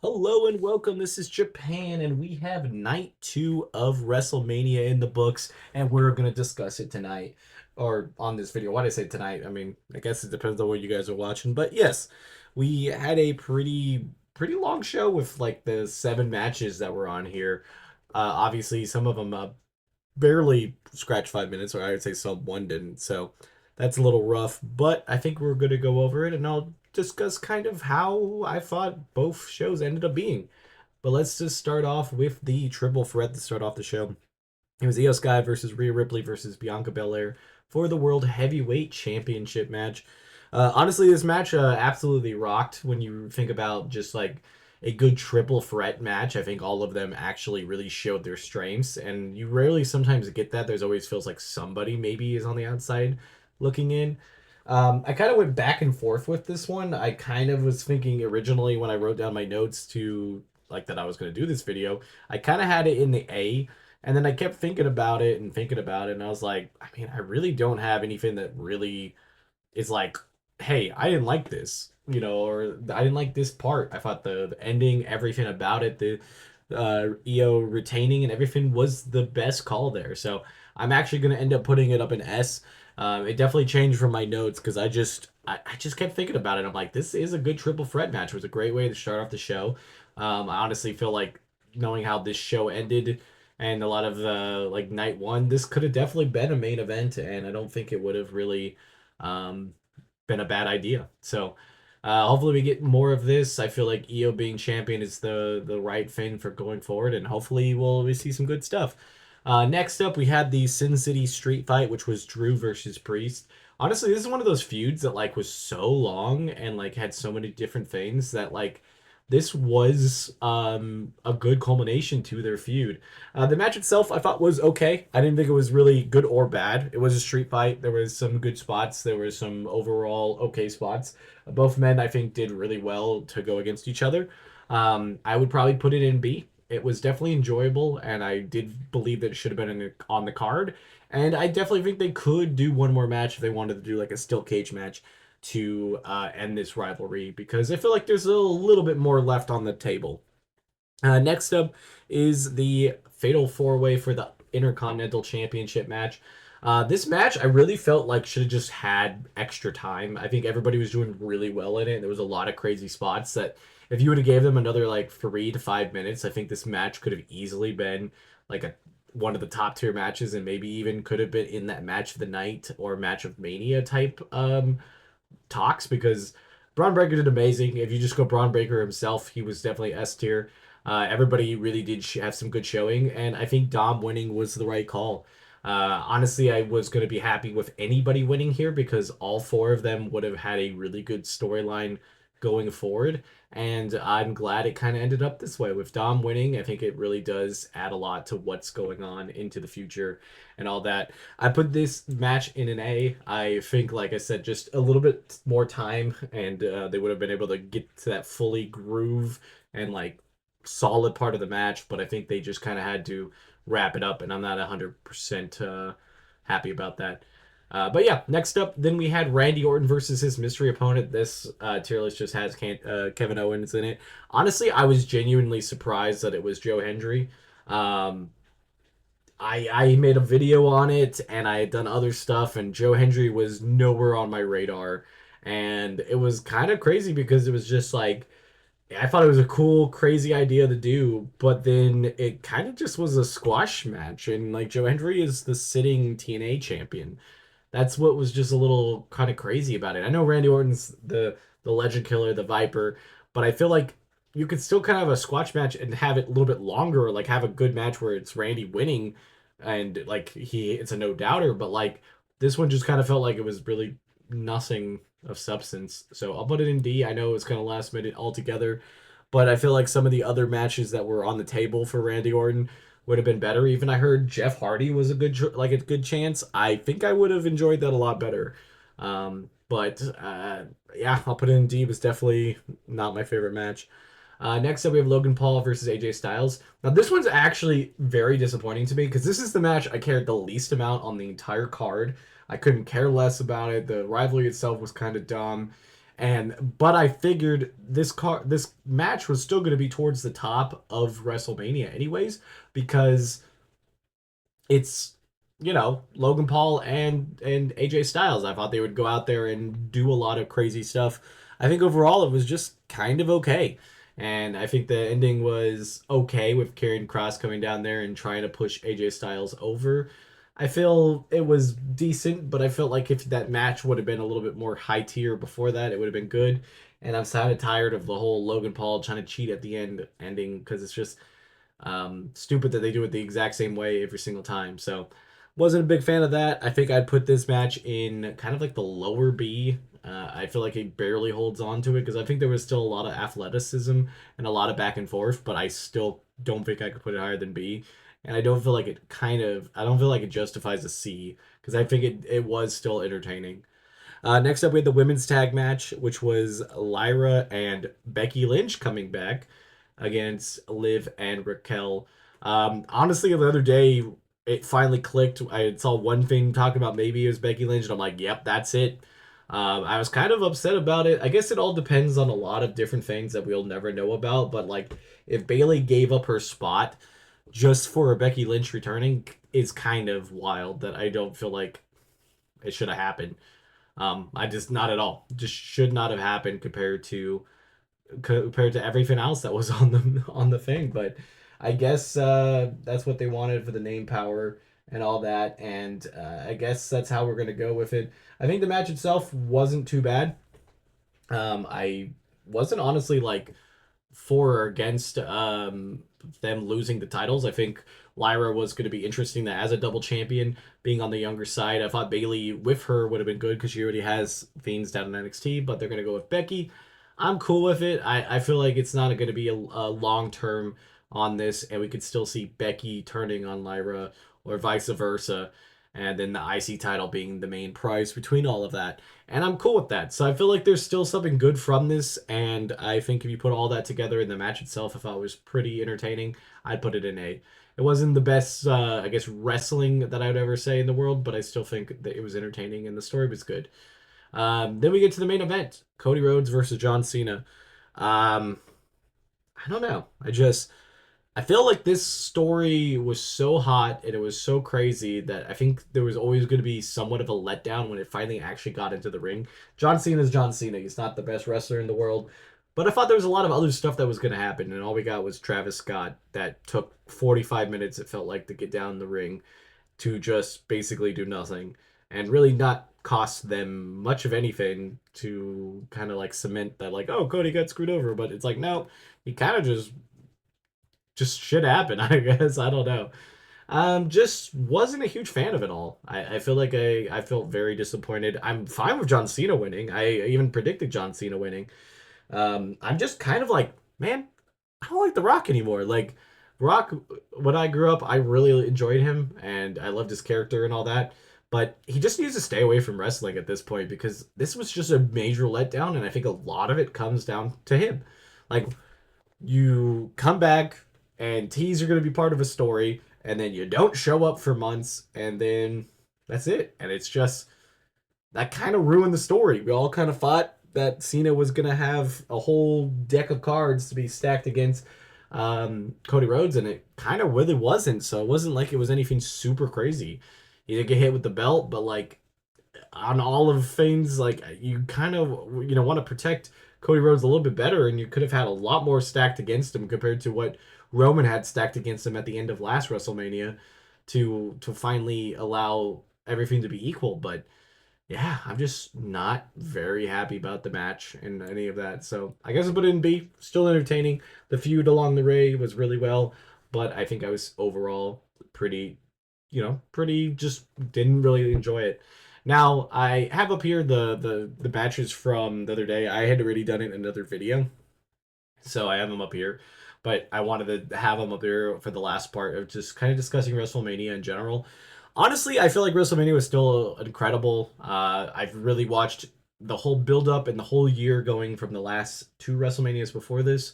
Hello and welcome. This is Japan, and we have night two of WrestleMania in the books, and we're going to discuss it tonight or on this video. Why did I say tonight? I mean, I guess it depends on what you guys are watching, but yes, we had a pretty long show with like the 7 matches that were on here. Obviously, some of them barely scratched 5 minutes, or I would say some one didn't. So that's a little rough, but I think we're going to go over it and I'll discuss kind of how I thought both shows ended up being. But let's just start off with the triple threat to start off the show. It was Io Sky versus Rhea Ripley versus Bianca Belair for the World Heavyweight Championship match. Honestly, this match absolutely rocked when you think about just like a good triple threat match. I think all of them actually really showed their strengths, and you rarely sometimes get that. There's always feels like somebody maybe is on the outside looking in. I kind of went back and forth with this one. I kind of was thinking originally when I wrote down my notes to like that I was going to do this video, I kind of had it in the A, and then I kept thinking about it and thinking about it, and I was like, I mean, I really don't have anything that really is like, hey, I didn't like this, or I didn't like this part. I thought the ending, everything about it, the EO retaining and everything was the best call there. So I'm actually going to end up putting it up in S. It definitely changed from my notes because I just kept thinking about it. I'm like, this is a good triple threat match. It was a great way to start off the show. I honestly feel like knowing how this show ended and a lot of the like night one, this could have definitely been a main event, and I don't think it would have really um, been a bad idea. So hopefully we get more of this. I feel like EO being champion is the right thing for going forward, and hopefully we see some good stuff. Next up, we had the Sin City Street Fight, which was Drew versus Priest. Honestly, this is one of those feuds that like was so long and like had so many different things that like this was a good culmination to their feud. The match itself, I thought was okay. I didn't think it was really good or bad. It was a street fight. There was some good spots. There were some overall okay spots. Both men, I think, did really well to go against each other. I would probably put it in B. It was definitely enjoyable, and I did believe that it should have been on the card. And I definitely think they could do one more match if they wanted to do like a steel cage match to end this rivalry because I feel like there's a little bit more left on the table. Next up is the Fatal 4-Way for the Intercontinental Championship match. This match, I really felt like should have just had extra time. I think everybody was doing really well in it. There was a lot of crazy spots that if you would have gave them another like 3 to 5 minutes, I think this match could have easily been like a one of the top tier matches and maybe even could have been in that match of the night or match of mania type talks because Braun Breaker did amazing. If you just go Braun Breaker himself, he was definitely S tier. Everybody really did have some good showing, and I think Dom winning was the right call. Honestly, I was going to be happy with anybody winning here because all four of them would have had a really good storyline going forward. And I'm glad it kind of ended up this way. With Dom winning, I think it really does add a lot to what's going on into the future and all that. I put this match in an A. I think, like I said, just a little bit more time, and they would have been able to get to that fully groove and like solid part of the match. But I think they just kind of had to wrap it up, and I'm not 100% happy about that. But yeah, next up, then we had Randy Orton versus his mystery opponent. This tier list just has Kevin Owens in it. Honestly, I was genuinely surprised that it was Joe Hendry. Um, I made a video on it and I had done other stuff, and Joe Hendry was nowhere on my radar. And it was kind of crazy because it was just like, I thought it was a cool, crazy idea to do, but then it kind of just was a squash match. And like Joe Hendry is the sitting TNA champion. That's what was just a little kind of crazy about it. I know Randy Orton's the Legend Killer, the Viper, but I feel like you could still kind of have a squash match and have it a little bit longer, or like have a good match where it's Randy winning and like it's a no doubter, but like this one just kind of felt like it was really nothing of substance. So I'll put it in D. I know it was kind of last minute altogether, but I feel like some of the other matches that were on the table for Randy Orton would have been better. Even I heard Jeff Hardy was a good chance. I think I would have enjoyed that a lot better. But yeah, I'll put it in D. It was definitely not my favorite match. Next up, we have Logan Paul versus AJ Styles. Now, this one's actually very disappointing to me because this is the match I cared the least amount on the entire card. I couldn't care less about it. The rivalry itself was kind of dumb. But I figured this match was still going to be towards the top of WrestleMania anyways, because it's Logan Paul and AJ Styles. I thought they would go out there and do a lot of crazy stuff. I think overall it was just kind of okay, and I think the ending was okay with Karrion Kross coming down there and trying to push AJ Styles over. I feel it was decent, but I felt like if that match would have been a little bit more high tier before that, it would have been good. And I'm kind of tired of the whole Logan Paul trying to cheat at the ending because it's just stupid that they do it the exact same way every single time. So, wasn't a big fan of that. I think I'd put this match in kind of like the lower B. I feel like it barely holds on to it because I think there was still a lot of athleticism and a lot of back and forth, but I still don't think I could put it higher than B. And I don't feel like I don't feel like it justifies a C because I think it was still entertaining. Next up, we had the women's tag match, which was Lyra and Becky Lynch coming back against Liv and Raquel. Honestly, the other day, it finally clicked. I saw one thing talking about maybe it was Becky Lynch, and I'm like, yep, that's it. I was kind of upset about it. I guess it all depends on a lot of different things that we'll never know about. But like, if Bayley gave up her spot just for Becky Lynch returning, is kind of wild. That I don't feel like it should have happened. I just not at all. Just should not have happened compared to everything else that was on the thing. But I guess that's what they wanted for the name power and all that. And I guess that's how we're gonna go with it. I think the match itself wasn't too bad. I wasn't honestly like for or against them losing the titles. I think Lyra was going to be interesting that as a double champion, being on the younger side. I thought Bayley with her would have been good because she already has Fiends down in NXT, but they're going to go with Becky. I'm cool with it. I feel like it's not going to be a long term on this, and we could still see Becky turning on Lyra or vice versa, and then the IC title being the main prize between all of that. And I'm cool with that. So I feel like there's still something good from this, and I think if you put all that together in the match itself, I thought it was pretty entertaining. I'd put it in A. It wasn't the best, I guess, wrestling that I would ever say in the world, but I still think that it was entertaining and the story was good. Then we get to the main event: Cody Rhodes versus John Cena. Um, I don't know. I feel like this story was so hot and it was so crazy that I think there was always going to be somewhat of a letdown when it finally actually got into the ring. John Cena is John Cena. He's not the best wrestler in the world. But I thought there was a lot of other stuff that was going to happen, and all we got was Travis Scott that took 45 minutes, it felt like, to get down the ring to just basically do nothing and really not cost them much of anything to kind of like cement that, like, oh, Cody got screwed over. But it's like, no, he kind of just shit happened, I guess. I don't know. Just wasn't a huge fan of it all. I feel like I felt very disappointed. I'm fine with John Cena winning. I even predicted John Cena winning. I'm just kind of like, man, I don't like The Rock anymore. Like, Rock, when I grew up, I really enjoyed him and I loved his character and all that. But he just needs to stay away from wrestling at this point because this was just a major letdown, and I think a lot of it comes down to him. Like, you come back and tease you're going to be part of a story, and then you don't show up for months, and then that's it. And it's just that kind of ruined the story. We all kind of thought that Cena was going to have a whole deck of cards to be stacked against Cody Rhodes, and it kind of really wasn't. So it wasn't like it was anything super crazy. He did get hit with the belt, but like on all of things, like you kind of want to protect Cody Rhodes a little bit better, and you could have had a lot more stacked against him compared to what Roman had stacked against him at the end of last WrestleMania to finally allow everything to be equal. But yeah, I'm just not very happy about the match and any of that. So I guess I put it in B. Still entertaining. The feud along the way was really well, but I think I was overall pretty, pretty just didn't really enjoy it. Now I have up here the matches from the other day. I had already done it in another video, so I have them up here. But I wanted to have them up here for the last part of just kind of discussing WrestleMania in general. Honestly, I feel like WrestleMania was still incredible. I've really watched the whole build up and the whole year going from the last two WrestleManias before this,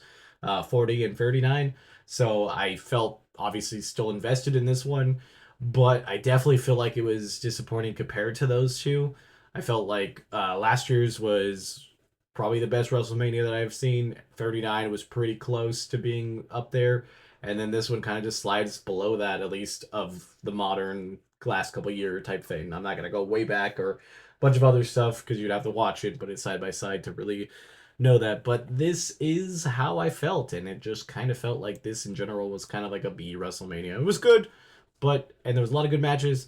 40 and 39. So I felt obviously still invested in this one, but I definitely feel like it was disappointing compared to those two. I felt like last year's was probably the best WrestleMania that I've seen. 39 was pretty close to being up there. And then this one kind of just slides below that, at least of the modern last couple year type thing. I'm not going to go way back or a bunch of other stuff because you'd have to watch it, but it's side by side to really know that. But this is how I felt. And it just kind of felt like this in general was kind of like a B WrestleMania. It was good, and there was a lot of good matches.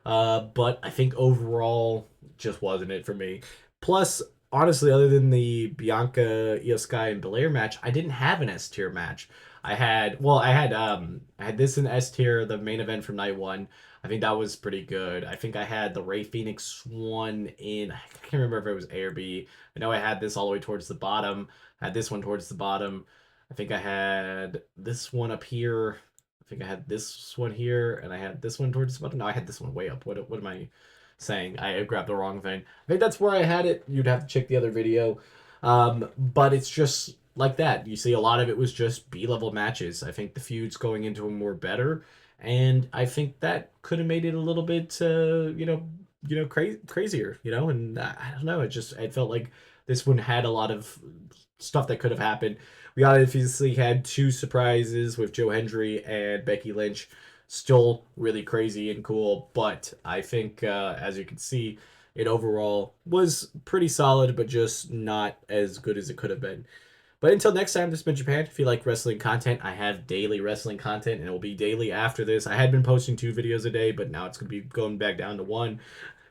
But I think overall, just wasn't it for me. Plus, honestly, other than the Bianca, Io Sky, and Belair match, I didn't have an S tier match. I had this in S tier, the main event from night one. I think that was pretty good. I think I had the Ray Phoenix one in, I can't remember if it was A or B. I know I had this all the way towards the bottom. I had this one towards the bottom. I think I had this one up here. I think I had this one here, and I had this one towards the bottom. No, I had this one way up. What am I saying? I grabbed the wrong thing. I think that's where I had it. You'd have to check the other video. But it's just like that. You see, a lot of it was just B-level matches. I think the feuds going into them were better, and I think that could have made it a little bit, crazier. And I don't know. It felt like this one had a lot of stuff that could have happened. We obviously had two surprises with Joe Hendry and Becky Lynch. Still really crazy and cool, but I think, as you can see, it overall was pretty solid, but just not as good as it could have been. But until next time, this has been Japan. If you like wrestling content, I have daily wrestling content, and it will be daily after this. I had been posting 2 videos a day, but now it's going to be going back down to 1.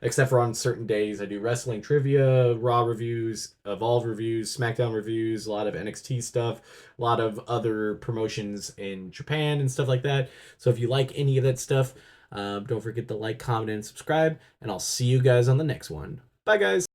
Except for on certain days, I do wrestling trivia, Raw reviews, Evolve reviews, SmackDown reviews, a lot of NXT stuff, a lot of other promotions in Japan and stuff like that. So if you like any of that stuff, don't forget to like, comment, and subscribe, and I'll see you guys on the next one. Bye, guys.